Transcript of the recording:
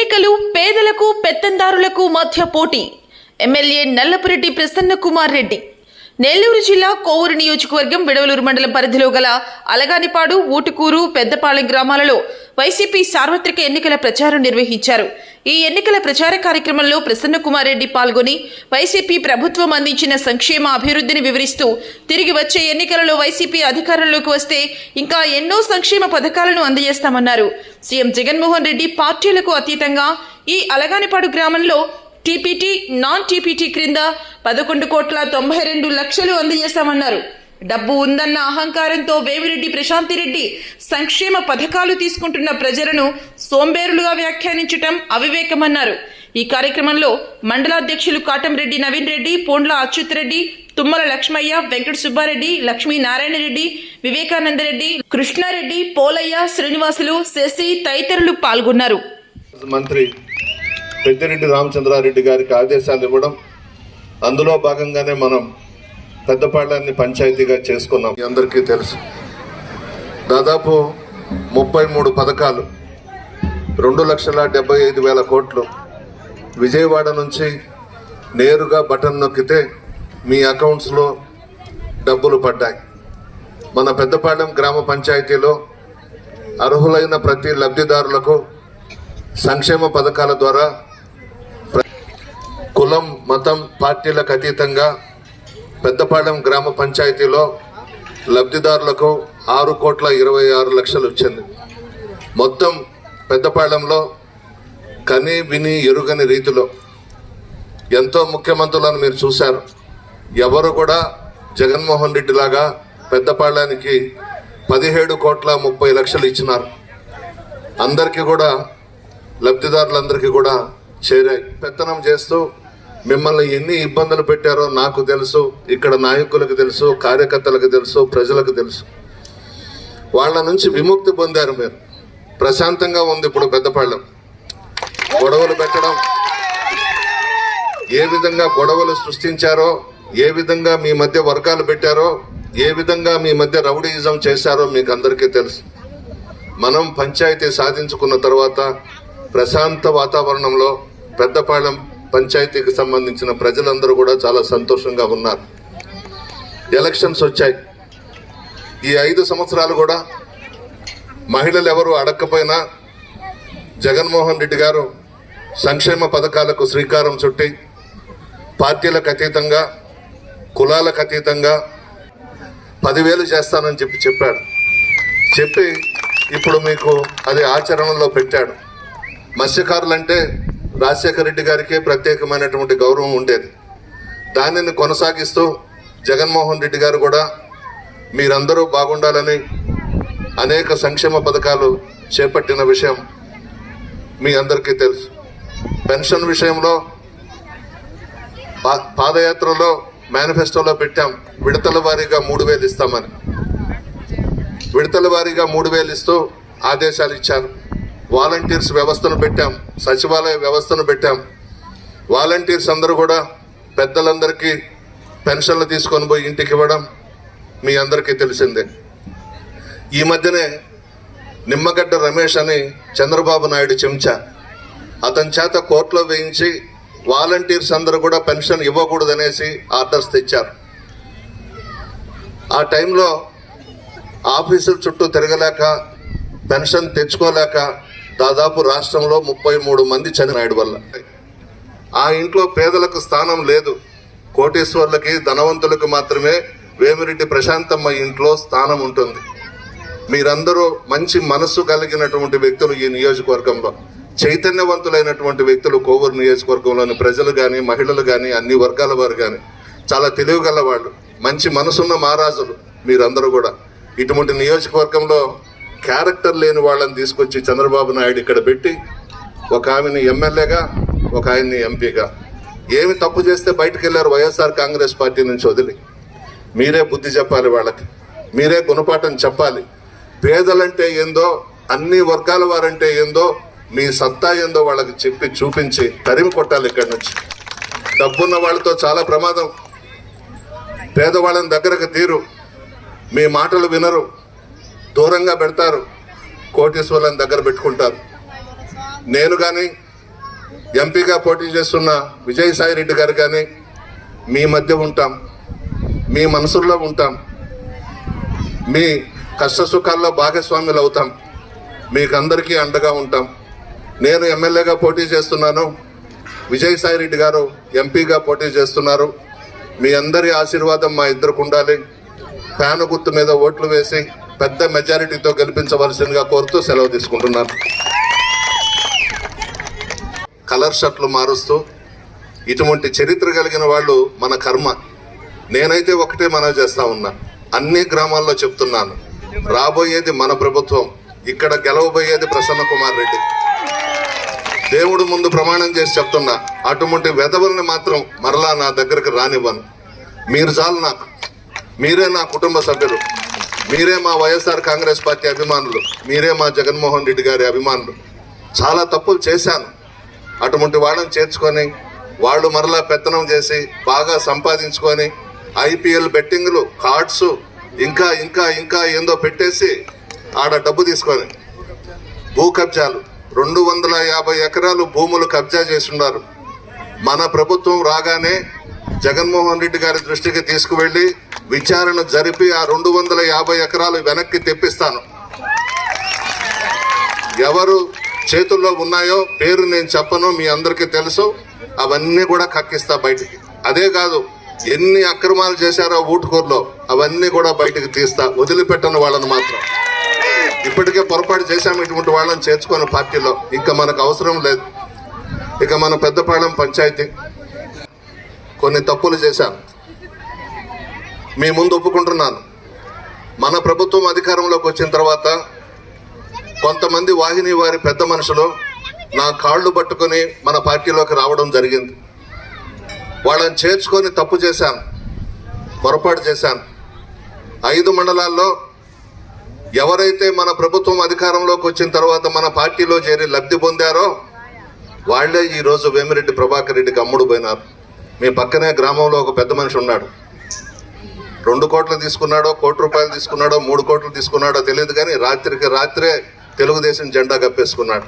ఎన్నికలు పేదలకు పెత్తందారులకు మధ్య పోటీ. ఎమ్మెల్యే నల్లపురెడ్డి ప్రసన్న కుమార్ రెడ్డి. నెల్లూరు జిల్లా కోవూరు నియోజకవర్గం విడవలూరు మండలం పరిధిలో గల అలగానిపాడు, ఊటుకూరు, పెద్దపాలెం గ్రామాలలో వైసీపీ సార్వత్రిక ఎన్నికల ప్రచారం నిర్వహించారు. ఈ ఎన్నికల ప్రచార కార్యక్రమంలో ప్రసన్న కుమార్ రెడ్డి పాల్గొని వైసీపీ ప్రభుత్వం అందించిన సంక్షేమ అభివృద్ధిని వివరిస్తూ తిరిగి వచ్చే ఎన్నికలలో వైసీపీ అధికారంలోకి వస్తే ఇంకా ఎన్నో సంక్షేమ పథకాలను అందజేస్తామన్నారు. సీఎం జగన్మోహన్ రెడ్డి పార్టీలకు అతీతంగా ఈ అలగానిపాడు గ్రామంలో టీపీటీ, నాన్ టీపీటీ క్రింద 11,92,00,000 అందజేశామన్నారు. డబ్బు ఉందన్న అహంకారంతో వేమిరెడ్డి ప్రశాంతిరెడ్డి సంక్షేమ పథకాలు తీసుకుంటున్న ప్రజలను సోంబేరులుగా వ్యాఖ్యానించటం అవివేకమన్నారు. ఈ కార్యక్రమంలో మండలాధ్యక్షులు కాటంరెడ్డి నవీన్ రెడ్డి, పోండ్ల అచ్యుత్ రెడ్డి, తుమ్మల లక్ష్మయ్య, వెంకట సుబ్బారెడ్డి, లక్ష్మీ నారాయణరెడ్డి, వివేకానందరెడ్డి, కృష్ణారెడ్డి, పోలయ్య, శ్రీనివాసులు, శశి తదితరులు పాల్గొన్నారు. మంత్రి పెద్దిరెడ్డి రామచంద్రారెడ్డి గారికి ఆదేశాలు ఇవ్వడం, అందులో భాగంగానే మనం పెద్దపాళ్యాన్ని పంచాయతీగా చేసుకున్నాం. అందరికీ తెలుసు, దాదాపు 33 పథకాలు, 2,75,000 కోట్లు విజయవాడ నుంచి నేరుగా బటన్ నొక్కితే మీ అకౌంట్స్లో డబ్బులు పడ్డాయి. మన పెద్దపాళ్యం గ్రామ పంచాయతీలో అర్హులైన ప్రతి లబ్ధిదారులకు సంక్షేమ పథకాల ద్వారా కులం, మతం, పార్టీలకు అతీతంగా పెద్దపాళ్యం గ్రామ పంచాయతీలో లబ్ధిదారులకు 6,26,00,000 వచ్చింది. మొత్తం పెద్దపాళ్యంలో కని విని ఎరుగని రీతిలో ఎంతో ముఖ్యమంత్రులను మీరు చూశారు. ఎవరు కూడా జగన్మోహన్ రెడ్డి లాగా పెద్దపాళ్యానికి 17,30,00,000 ఇచ్చినారు. అందరికీ కూడా, లబ్ధిదారులందరికీ కూడా చేరాయి. పెత్తనం చేస్తూ మిమ్మల్ని ఎన్ని ఇబ్బందులు పెట్టారో నాకు తెలుసు, ఇక్కడ నాయకులకు తెలుసు, కార్యకర్తలకు తెలుసు, ప్రజలకు తెలుసు. వాళ్ళ నుంచి విముక్తి పొందారు మీరు. ప్రశాంతంగా ఉంది ఇప్పుడు పెద్దపాళ్యం. గొడవలు పెట్టడం, ఏ విధంగా గొడవలు సృష్టించారో, ఏ విధంగా మీ మధ్య వర్గాలు పెట్టారో, ఏ విధంగా మీ మధ్య రౌడీయిజం చేశారో మీకు అందరికీ తెలుసు. మనం పంచాయతీ సాధించుకున్న తర్వాత ప్రశాంత వాతావరణంలో పెద్దపాళ్యం పంచాయతీకి సంబంధించిన ప్రజలందరూ కూడా చాలా సంతోషంగా ఉన్నారు. ఎలక్షన్స్ వచ్చాయి. ఈ 5 సంవత్సరాలు కూడా మహిళలు ఎవరు అడగకపోయినా జగన్మోహన్ రెడ్డి గారు సంక్షేమ పథకాలకు శ్రీకారం చుట్టి పార్టీలకు అతీతంగా, కులాలకు అతీతంగా 10,000 చేస్తానని చెప్పాడు. చెప్పి ఇప్పుడు మీకు అది ఆచరణలో పెట్టాడు. మత్స్యకారులంటే రాజశేఖర రెడ్డి గారికే ప్రత్యేకమైనటువంటి గౌరవం ఉండేది. దానిని కొనసాగిస్తూ జగన్మోహన్ రెడ్డి గారు కూడా మీరందరూ బాగుండాలని అనేక సంక్షేమ పథకాలు చేపట్టిన విషయం మీ అందరికీ తెలుసు. పెన్షన్ విషయంలో పాదయాత్రలో మేనిఫెస్టోలో పెట్టాం, విడతల వారీగా 3,000 ఇస్తామని. విడతల వారీగా 3,000 ఇస్తూ ఆదేశాలు ఇచ్చారు. వాలంటీర్స్ వ్యవస్థను పెట్టాం, సచివాలయ వ్యవస్థను పెట్టాం. వాలంటీర్స్ అందరూ కూడా పెద్దలందరికీ పెన్షన్లు తీసుకొని పోయి ఇంటికి ఇవ్వడం మీ అందరికీ తెలిసిందే. ఈ మధ్యనే నిమ్మగడ్డ రమేష్ అని చంద్రబాబు నాయుడు చెంచా, అతని చేత కోర్టులో వేయించి వాలంటీర్స్ అందరూ కూడా పెన్షన్ ఇవ్వకూడదనేసి ఆర్డర్స్ తెచ్చారు. ఆ టైంలో ఆఫీసుల చుట్టూ తిరగలేక, పెన్షన్ తెచ్చుకోలేక దాదాపు రాష్ట్రంలో 33 మంది చనిపోయాడు వల్ల. ఆ ఇంట్లో పేదలకు స్థానం లేదు. కోటీశ్వర్లకి, ధనవంతులకు మాత్రమే వేమిరెడ్డి ప్రశాంతమ్మ ఇంట్లో స్థానం ఉంటుంది. మీరందరూ మంచి మనస్సు కలిగినటువంటి వ్యక్తులు ఈ నియోజకవర్గంలో, చైతన్యవంతులైనటువంటి వ్యక్తులు. కోవూరు నియోజకవర్గంలోని ప్రజలు కానీ, మహిళలు కానీ, అన్ని వర్గాల వారు కానీ చాలా తెలివిగల వాళ్ళు, మంచి మనసున్న మహారాజులు మీరందరూ కూడా. ఇటువంటి నియోజకవర్గంలో క్యారెక్టర్ లేని వాళ్ళని తీసుకొచ్చి చంద్రబాబు నాయుడు ఇక్కడ పెట్టి, ఒక ఆమెని ఎమ్మెల్యేగా, ఒక ఆయన్ని ఎంపీగా, ఏమి తప్పు చేస్తే బయటకు వెళ్ళారు వైఎస్ఆర్ కాంగ్రెస్ పార్టీ నుంచి వదిలి. మీరే బుద్ధి చెప్పాలి వాళ్ళకి, మీరే గుణపాఠం చెప్పాలి. పేదలంటే ఏందో, అన్ని వర్గాల వారంటే ఏందో, మీ సత్తా ఏందో వాళ్ళకి చెప్పి చూపించి తరిమి కొట్టాలి ఇక్కడి నుంచి. డబ్బున్న వాళ్ళతో చాలా ప్రమాదం. పేదవాళ్ళని దగ్గరకు తీరు, మీ మాటలు వినరు, దూరంగా పెడతారు, కోటీశ్వర్లను దగ్గర పెట్టుకుంటారు. నేను కానీ ఎంపీగా పోటీ చేస్తున్న విజయసాయి రెడ్డి గారు కానీ మీ మధ్య ఉంటాం, మీ మనసుల్లో ఉంటాం, మీ కష్ట సుఖాల్లో భాగస్వాములు అవుతాం, మీకు అందరికీ అండగా ఉంటాం. నేను ఎమ్మెల్యేగా పోటీ చేస్తున్నాను, విజయసాయి రెడ్డి గారు ఎంపీగా పోటీ చేస్తున్నారు. మీ అందరి ఆశీర్వాదం మా ఇద్దరికి ఉండాలి. ఫ్యాను గుర్తు మీద ఓట్లు వేసి పెద్ద మెజారిటీతో గెలిపించవలసిందిగా కోరుతూ సెలవు తీసుకుంటున్నాను. కలర్ షర్ట్లు మారుస్తూ ఇటువంటి చరిత్ర కలిగిన వాళ్ళు మన కర్మ. నేనైతే ఒకటే మనవి చేస్తా ఉన్నా, అన్ని గ్రామాల్లో చెప్తున్నాను, రాబోయేది మన ప్రభుత్వం, ఇక్కడ గెలవబోయేది ప్రసన్న కుమార్ రెడ్డి. దేవుడు ముందు ప్రమాణం చేసి చెప్తున్నా, అటువంటి వెధవల్ని మాత్రం మరలా నా దగ్గరకు రానివ్వను. మీరు చాలు నాకు, మీరే నా కుటుంబ సభ్యులు, మీరే మా వైఎస్ఆర్ కాంగ్రెస్ పార్టీ అభిమానులు, మీరే మా జగన్మోహన్ రెడ్డి గారి అభిమానులు. చాలా తప్పులు చేశాను, అటువంటి వాళ్ళని చేర్చుకొని వాళ్ళు మరలా పెత్తనం చేసి బాగా సంపాదించుకొని ఐపీఎల్ బెట్టింగ్లు, కార్డ్స్, ఇంకా ఇంకా ఇంకా ఏందో పెట్టేసి ఆడ డబ్బు తీసుకొని భూ కబ్జాలు 250 ఎకరాలు భూములు కబ్జా చేస్తున్నారు. మన ప్రభుత్వం రాగానే జగన్మోహన్ రెడ్డి గారి దృష్టికి తీసుకువెళ్ళి విచారణ జరిపి ఆ 250 ఎకరాలు వెనక్కి తెప్పిస్తాను. ఎవరు చేతుల్లో ఉన్నాయో పేరు నేను చెప్పను, మీ అందరికీ తెలుసు. అవన్నీ కూడా కక్కిస్తా బయటికి. అదే కాదు, ఎన్ని అక్రమాలు చేశారో ఊటుకూరులో అవన్నీ కూడా బయటికి తీస్తా, వదిలిపెట్టను వాళ్ళని మాత్రం. ఇప్పటికే పొరపాటు చేశాము, ఇటువంటి వాళ్ళని చేర్చుకొని పార్టీలో ఇంకా మనకు అవసరం లేదు. ఇక మన పెద్దపాళెం పంచాయతీ కొన్ని తప్పులు చేశాం, మీ ముందు ఒప్పుకుంటున్నాను. మన ప్రభుత్వం అధికారంలోకి వచ్చిన తర్వాత కొంతమంది వాహిని వారి పెద్ద మనుషులు నా కాళ్ళు పట్టుకొని మన పార్టీలోకి రావడం జరిగింది. వాళ్ళని చేర్చుకొని తప్పు చేశాను, పొరపాటు చేశాను. 5 మండలాల్లో ఎవరైతే మన ప్రభుత్వం అధికారంలోకి వచ్చిన తర్వాత మన పార్టీలో చేరి లబ్ధి పొందారో వాళ్లే ఈరోజు వేమిరెడ్డి ప్రభాకర్ రెడ్డికి అమ్ముడు పోయినారు. మీ పక్కనే గ్రామంలో ఒక పెద్ద మనిషి ఉన్నాడు, 2 కోట్లు తీసుకున్నాడో, 1 కోటి రూపాయలు తీసుకున్నాడో, 3 కోట్లు తీసుకున్నాడో తెలియదు, కానీ రాత్రికి రాత్రే తెలుగుదేశం జెండా కప్పేసుకున్నాడు.